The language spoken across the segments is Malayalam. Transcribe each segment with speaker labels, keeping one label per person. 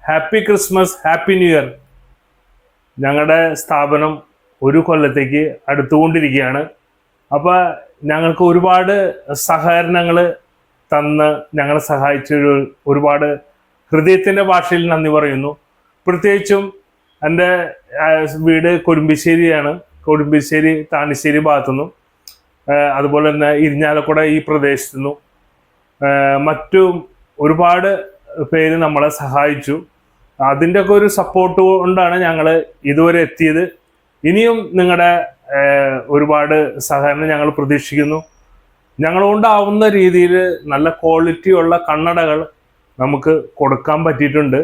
Speaker 1: Happy Christmas, happy new year. ഞങ്ങളുടെ സ്ഥാപനം ഒരു കൊല്ലത്തേക്ക് അടുത്തുകൊണ്ടിരിക്കുകയാണ്. അപ്പോൾ ഞങ്ങൾക്ക് ഒരുപാട് സഹകരണങ്ങൾ തന്ന് ഞങ്ങളെ സഹായിച്ച ഒരുപാട് ഹൃദയത്തിൻ്റെ ഭാഷയിൽ നന്ദി പറയുന്നു. പ്രത്യേകിച്ചും എൻ്റെ വീട് കൊടുമ്പിശ്ശേരിയാണ്. കൊടുമ്പിശ്ശേരി താണിശ്ശേരി ഭാഗത്തുനിന്നും അതുപോലെ തന്നെ ഇരിഞ്ഞാലക്കുട ഈ പ്രദേശത്തു നിന്നും മറ്റും ഒരുപാട് പേര് നമ്മളെ സഹായിച്ചു. അതിൻ്റെയൊക്കെ ഒരു സപ്പോർട്ട് കൊണ്ടാണ് ഞങ്ങൾ ഇതുവരെ എത്തിയത്. ഇനിയും നിങ്ങളുടെ ഒരുപാട് സഹകരണം ഞങ്ങൾ പ്രതീക്ഷിക്കുന്നു. ഞങ്ങളുകൊണ്ടാവുന്ന രീതിയിൽ നല്ല ക്വാളിറ്റിയുള്ള കണ്ണടകൾ നമുക്ക് കൊടുക്കാൻ പറ്റിയിട്ടുണ്ട്.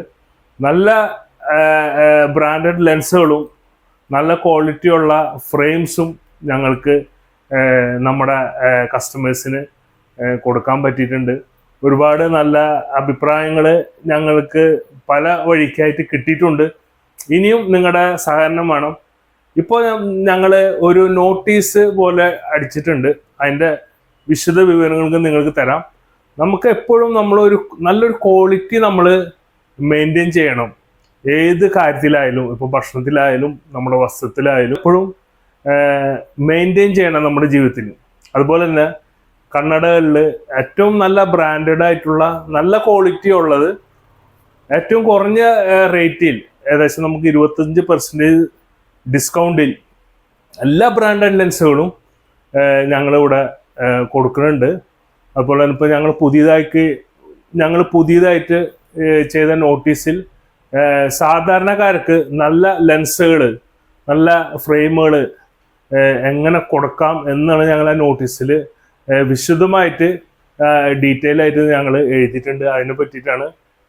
Speaker 1: നല്ല ബ്രാൻഡഡ് ലെൻസുകളും നല്ല ക്വാളിറ്റിയുള്ള ഫ്രെയിംസും ഞങ്ങൾക്ക് നമ്മുടെ കസ്റ്റമേഴ്സിന് കൊടുക്കാൻ പറ്റിയിട്ടുണ്ട്. ഒരുപാട് നല്ല അഭിപ്രായങ്ങൾ ഞങ്ങൾക്ക് പല വഴിക്കായിട്ട് കിട്ടിയിട്ടുണ്ട്. ഇനിയും നിങ്ങളുടെ സഹകരണം വേണം. ഇപ്പോൾ ഞങ്ങൾ ഒരു നോട്ടീസ് പോലെ അടിച്ചിട്ടുണ്ട്. അതിൻ്റെ വിശദ വിവരങ്ങൾക്ക് നിങ്ങൾക്ക് തരാം. നമുക്ക് എപ്പോഴും നമ്മളൊരു നല്ലൊരു ക്വാളിറ്റി നമ്മൾ മെയിൻറ്റെയിൻ ചെയ്യണം. ഏത് കാര്യത്തിലായാലും, ഇപ്പോൾ ഭക്ഷണത്തിലായാലും നമ്മുടെ വസ്ത്രത്തിലായാലും എപ്പോഴും മെയിൻറ്റെയിൻ ചെയ്യണം നമ്മുടെ ജീവിതത്തിൽ. അതുപോലെ തന്നെ കണ്ണടകളിൽ ഏറ്റവും നല്ല ബ്രാൻഡഡ് ആയിട്ടുള്ള നല്ല ക്വാളിറ്റി ഉള്ളത് ഏറ്റവും കുറഞ്ഞ റേറ്റിൽ ഏകദേശം നമുക്ക് 25% ഡിസ്കൗണ്ടിൽ എല്ലാ ബ്രാൻഡഡ് ലെൻസുകളും ഞങ്ങളിവിടെ കൊടുക്കുന്നുണ്ട്. അതുപോലെ തന്നെ ഇപ്പോൾ ഞങ്ങൾ പുതിയതായിട്ട് ചെയ്ത നോട്ടീസിൽ സാധാരണക്കാർക്ക് നല്ല ലെൻസുകൾ, നല്ല ഫ്രെയിമുകൾ എങ്ങനെ കൊടുക്കാം എന്നാണ് ഞങ്ങൾ ആ നോട്ടീസിൽ വിശദമായിട്ട് ഡീറ്റെയിൽ ആയിട്ട് ഞങ്ങൾ എഴുതിയിട്ടുണ്ട്. അതിനെ പറ്റിയിട്ടാണ്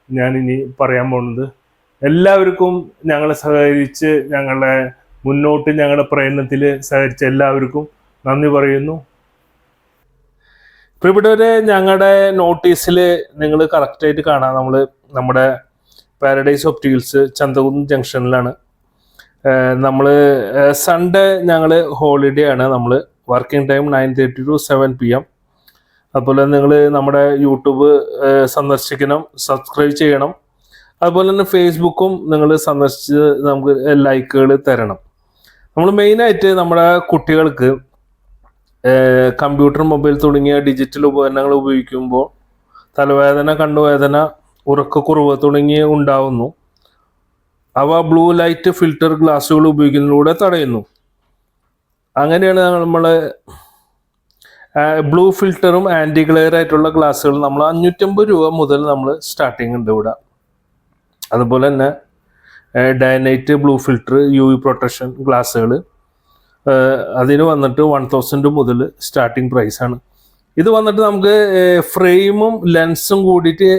Speaker 1: ഞാൻ ഇനി പറയാൻ പോകുന്നത്. എല്ലാവർക്കും ഞങ്ങളെ സഹകരിച്ച് ഞങ്ങളുടെ പ്രയത്നത്തിൽ സഹകരിച്ച എല്ലാവർക്കും നന്ദി പറയുന്നു. ഇപ്പോൾ ഇവിടെ വരെ ഞങ്ങളുടെ നോട്ടീസിൽ നിങ്ങൾ കറക്റ്റായിട്ട് കാണാം. നമ്മുടെ പാരഡൈസ് ഒപ്റ്റിക്കൽസ് ചന്തകുന്ന് ജംഗ്ഷനിലാണ്. നമ്മൾ സൺഡേ ഞങ്ങൾ ഹോളിഡേ ആണ്. നമ്മൾ വർക്കിംഗ് ടൈം 9:30 to 7 PM. അതുപോലെ നിങ്ങൾ നമ്മുടെ യൂട്യൂബ് സന്ദർശിക്കണം, സബ്സ്ക്രൈബ് ചെയ്യണം. അതുപോലെ തന്നെ ഫേസ്ബുക്കും നിങ്ങൾ സന്ദർശിച്ച് നമുക്ക് ലൈക്കുകൾ തരണം. നമ്മൾ മെയിനായിട്ട് നമ്മുടെ കുട്ടികൾക്ക് കമ്പ്യൂട്ടർ, മൊബൈൽ തുടങ്ങിയ ഡിജിറ്റൽ ഉപകരണങ്ങൾ ഉപയോഗിക്കുമ്പോൾ തലവേദന, കണ്ണുവേദന, ഉറക്കക്കുറവ് തുടങ്ങിയ ഉണ്ടാവുന്നു. അവ ബ്ലൂ ലൈറ്റ് ഫിൽറ്റർ ഗ്ലാസുകൾ ഉപയോഗിക്കുന്നതിലൂടെ തടയുന്നു. അങ്ങനെയാണ് നമ്മൾ ബ്ലൂ ഫിൽറ്ററും ആൻറ്റി ഗ്ലെയർ ആയിട്ടുള്ള ഗ്ലാസുകൾ നമ്മൾ 550 രൂപ മുതൽ നമ്മൾ സ്റ്റാർട്ടിങ് ഉണ്ട് ഇവിടെ. അതുപോലെ തന്നെ ഡയനൈറ്റ് ബ്ലൂ ഫിൽറ്റർ UV പ്രൊട്ടക്ഷൻ ഗ്ലാസുകൾ അതിന് വന്നിട്ട് 1000 മുതൽ സ്റ്റാർട്ടിങ് പ്രൈസാണ്. ഇത് വന്നിട്ട് നമുക്ക് ഫ്രെയിമും ലെൻസും കൂടിയിട്ട്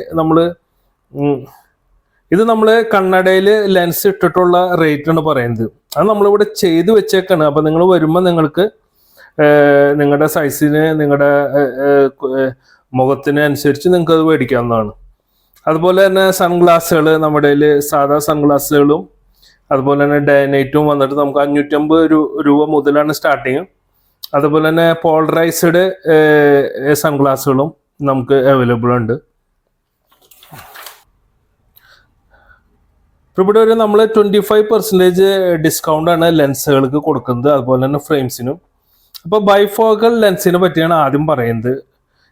Speaker 1: ഇത് നമ്മൾ കണ്ണടയിൽ ലെൻസ് ഇട്ടിട്ടുള്ള റേറ്റാണ് പറയുന്നത്. അത് നമ്മളിവിടെ ചെയ്ത് വെച്ചേക്കാണ്. അപ്പോൾ നിങ്ങൾ വരുമ്പോൾ നിങ്ങൾക്ക് നിങ്ങളുടെ സൈസിന്, നിങ്ങളുടെ മുഖത്തിന് അനുസരിച്ച് നിങ്ങൾക്ക് അത് മേടിക്കാവുന്നതാണ്. അതുപോലെ തന്നെ സൺഗ്ലാസുകൾ, നമ്മുടെ സാധാ സൺഗ്ലാസുകളും അതുപോലെ തന്നെ ഡയനൈറ്റും വന്നിട്ട് നമുക്ക് 550 രൂപ മുതലാണ് സ്റ്റാർട്ടിങ്. അതുപോലെ തന്നെ പോളറൈസ്ഡ് സൺഗ്ലാസുകളും നമുക്ക് അവൈലബിൾ ഉണ്ട്. ഇവിടെ ഒരു നമ്മൾ 25% ഡിസ്കൗണ്ടാണ് ലെൻസുകൾക്ക് കൊടുക്കുന്നത്, അതുപോലെ തന്നെ ഫ്രെയിംസിനും. അപ്പോൾ ബൈഫോക്കൽ ലെൻസിനെ പറ്റിയാണ് ആദ്യം പറയുന്നത്.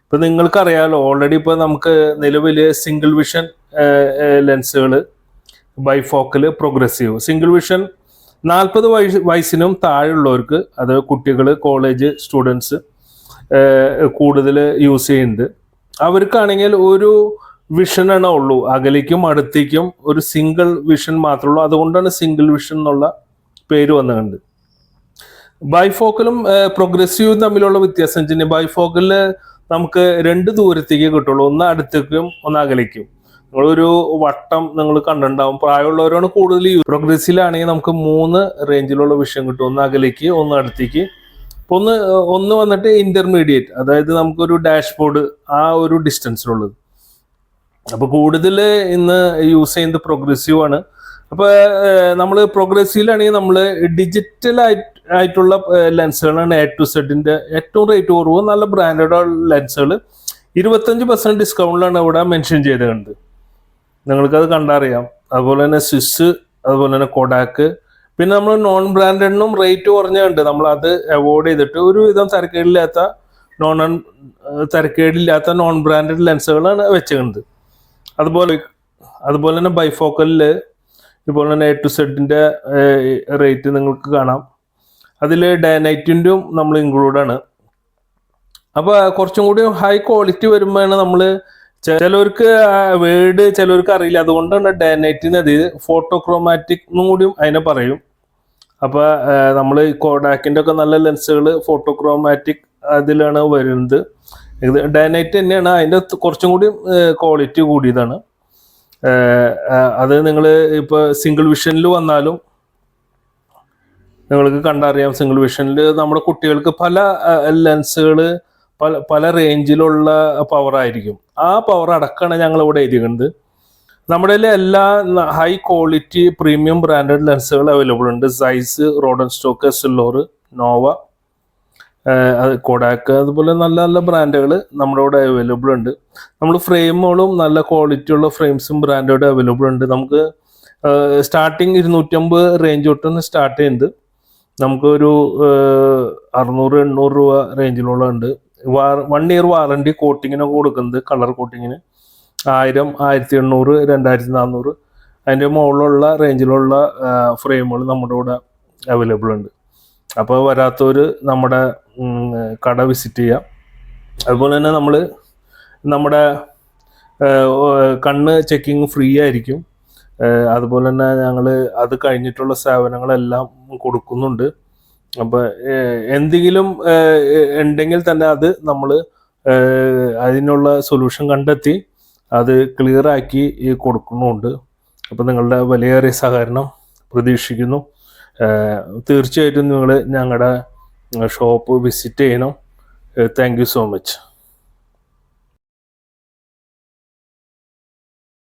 Speaker 1: ഇപ്പോൾ നിങ്ങൾക്കറിയാമല്ലോ, ഓൾറെഡി ഇപ്പോൾ നമുക്ക് നിലവിൽ സിംഗിൾ വിഷൻ ലെൻസുകൾ, ബൈഫോക്കൽ, പ്രോഗ്രസീവ്. സിംഗിൾ വിഷൻ 40 വയസ്സിനും താഴെയുള്ളവർക്ക്, അത് കുട്ടികൾ, കോളേജ് സ്റ്റുഡൻസ് കൂടുതൽ യൂസ് ചെയ്യുന്നത്. അവർക്കാണെങ്കിൽ ഒരു വിഷനാണ് ഉള്ളൂ, അകലേക്കും അടുത്തേക്കും ഒരു സിംഗിൾ വിഷൻ മാത്രമേ ഉള്ളൂ. അതുകൊണ്ടാണ് സിംഗിൾ വിഷൻ എന്നുള്ള പേര് വന്നിട്ടുണ്ട്. ബൈഫോക്കലും പ്രോഗ്രസീവും തമ്മിലുള്ള വ്യത്യാസം വെച്ചാൽ ബൈഫോക്കലിൽ നമുക്ക് 2 ദൂരത്തേക്ക് കിട്ടുള്ളൂ, ഒന്ന് അടുത്തേക്കും ഒന്ന് അകലേക്കും. നിങ്ങളൊരു വട്ടം നിങ്ങൾ കണ്ടിട്ടുണ്ടാവും, പ്രായമുള്ളവരാണ് കൂടുതൽ. പ്രോഗ്രസീവിലാണെങ്കിൽ നമുക്ക് 3 റേഞ്ചിലുള്ള വിഷൻ കിട്ടും, ഒന്ന് അകലേക്ക്, ഒന്ന് അടുത്തേക്ക്. ഇപ്പോൾ ഒന്ന് വന്നിട്ട് ഇന്റർമീഡിയറ്റ്, അതായത് നമുക്കൊരു ഡാഷ്ബോർഡ് ആ ഒരു ഡിസ്റ്റൻസിലുള്ളത്. അപ്പോൾ കൂടുതൽ ഇന്ന് യൂസ് ചെയ്യുന്നത് പ്രോഗ്രസീവ് ആണ്. അപ്പോൾ നമ്മൾ പ്രോഗ്രസീവിലാണെങ്കിൽ നമ്മൾ ഡിജിറ്റൽ ആയിട്ടുള്ള ലെൻസുകളാണ് A to Z ഏറ്റവും റേറ്റ് കുറവ്, നല്ല ബ്രാൻഡഡ് ലെൻസുകൾ 25% ഡിസ്കൗണ്ടിലാണ് ഇവിടെ മെൻഷൻ ചെയ്തിട്ടുണ്ട്. നിങ്ങൾക്കത് കണ്ടറിയാം. അതുപോലെ തന്നെ സ്വിസ്, അതുപോലെ തന്നെ കൊഡാക്ക്. പിന്നെ നമ്മൾ നോൺ ബ്രാൻഡഡിനും റേറ്റ് കുറഞ്ഞുണ്ട്. നമ്മൾ അത് അവോയ്ഡ് ചെയ്തിട്ട് ഒരുവിധം തരക്കേടില്ലാത്ത നോൺ ബ്രാൻഡഡ് ലെൻസുകളാണ് വെച്ചിട്ടുണ്ട്. അതുപോലെ തന്നെ ബൈഫോക്കലിൽ ഇതുപോലെ തന്നെ A to Z റേറ്റ് നിങ്ങൾക്ക് കാണാം. അതിൽ ഡേ നൈറ്റിൻ്റെയും നമ്മൾ ഇൻക്ലൂഡാണ്. അപ്പോൾ കുറച്ചും കൂടി ഹൈ ക്വാളിറ്റി വരുമ്പോഴാണ് നമ്മൾ ചിലവർക്ക് വേർഡ് ചിലവർക്ക് അറിയില്ല, അതുകൊണ്ടാണ് ഡേ നൈറ്റിന് അത് ഫോട്ടോക്രോമാറ്റിക് എന്നും കൂടിയും അതിനെ പറയും. അപ്പോൾ നമ്മൾ കോഡാക്കിൻ്റെ ഒക്കെ നല്ല ലെൻസുകൾ ഫോട്ടോക്രോമാറ്റിക് അതിലാണ് വരുന്നത്. ഇത് ഡേ നൈറ്റ് തന്നെയാണ്, അതിൻ്റെ കുറച്ചും കൂടി ക്വാളിറ്റി കൂടിയതാണ്. അത് നിങ്ങൾ ഇപ്പോൾ സിംഗിൾ വിഷനിൽ വന്നാലും നിങ്ങൾക്ക് കണ്ടറിയാം. സിംഗിൾ വിഷനിൽ നമ്മുടെ കുട്ടികൾക്ക് പല ലെൻസുകൾ പല റേഞ്ചിലുള്ള പവർ ആയിരിക്കും. ആ പവർ അടക്കമാണ് ഞങ്ങളിവിടെ എഴുതിയിട്ടുണ്ട്. നമ്മുടെ എല്ലാ ഹൈ ക്വാളിറ്റി പ്രീമിയം ബ്രാൻഡഡ് ലെൻസുകൾ അവൈലബിൾ ഉണ്ട്. സൈസ്, റോഡൻ സ്റ്റോക്ക്, എസ്എൽആർ, നോവ, കൊഡാക്ക്, അതുപോലെ നല്ല നല്ല ബ്രാൻഡുകൾ നമ്മുടെ ഇവിടെ അവൈലബിൾ ഉണ്ട്. നമ്മൾ ഫ്രെയിമുകളും നല്ല ക്വാളിറ്റി ഉള്ള ഫ്രെയിംസും ബ്രാൻഡുകളും അവൈലബിൾ ഉണ്ട്. നമുക്ക് സ്റ്റാർട്ടിങ് 250 റേഞ്ച് തൊട്ടാണ് സ്റ്റാർട്ട് ചെയ്യുന്നത്. നമുക്കൊരു 600-800 രൂപ റേഞ്ചിലുള്ള ഉണ്ട്. 1 ഇയർ വാറണ്ടി കോട്ടിങ്ങിനൊക്കെ കൊടുക്കുന്നത്, കളർ കോട്ടിങ്ങിന് 1000, 1800, 2400 അതിൻ്റെ മുകളിലുള്ള റേഞ്ചിലുള്ള ഫ്രെയിമുകൾ നമ്മുടെ ഇവിടെ അവൈലബിൾ ഉണ്ട്. അപ്പോൾ വരാത്തവർ നമ്മുടെ കട വിസിറ്റ് ചെയ്യാം. അതുപോലെ തന്നെ നമ്മുടെ കണ്ണ് ചെക്കിങ് ഫ്രീ ആയിരിക്കും. അതുപോലെ തന്നെ ഞങ്ങൾ അത് കഴിഞ്ഞിട്ടുള്ള സേവനങ്ങളെല്ലാം കൊടുക്കുന്നുണ്ട്. അപ്പോൾ എന്തെങ്കിലും ഉണ്ടെങ്കിൽ തന്നെ അത് നമ്മൾ അതിനുള്ള സൊല്യൂഷൻ കണ്ടെത്തി അത് ക്ലിയർ ആക്കി കൊടുക്കുന്നുണ്ട്. അപ്പോൾ നിങ്ങളുടെ വലിയേറിയ സഹകരണം പ്രതീക്ഷിക്കുന്നു. തീർച്ചയായിട്ടും നിങ്ങൾ ഞങ്ങളുടെ ഷോപ്പ് വിസിറ്റ് ചെയ്യണം. Thank you so much.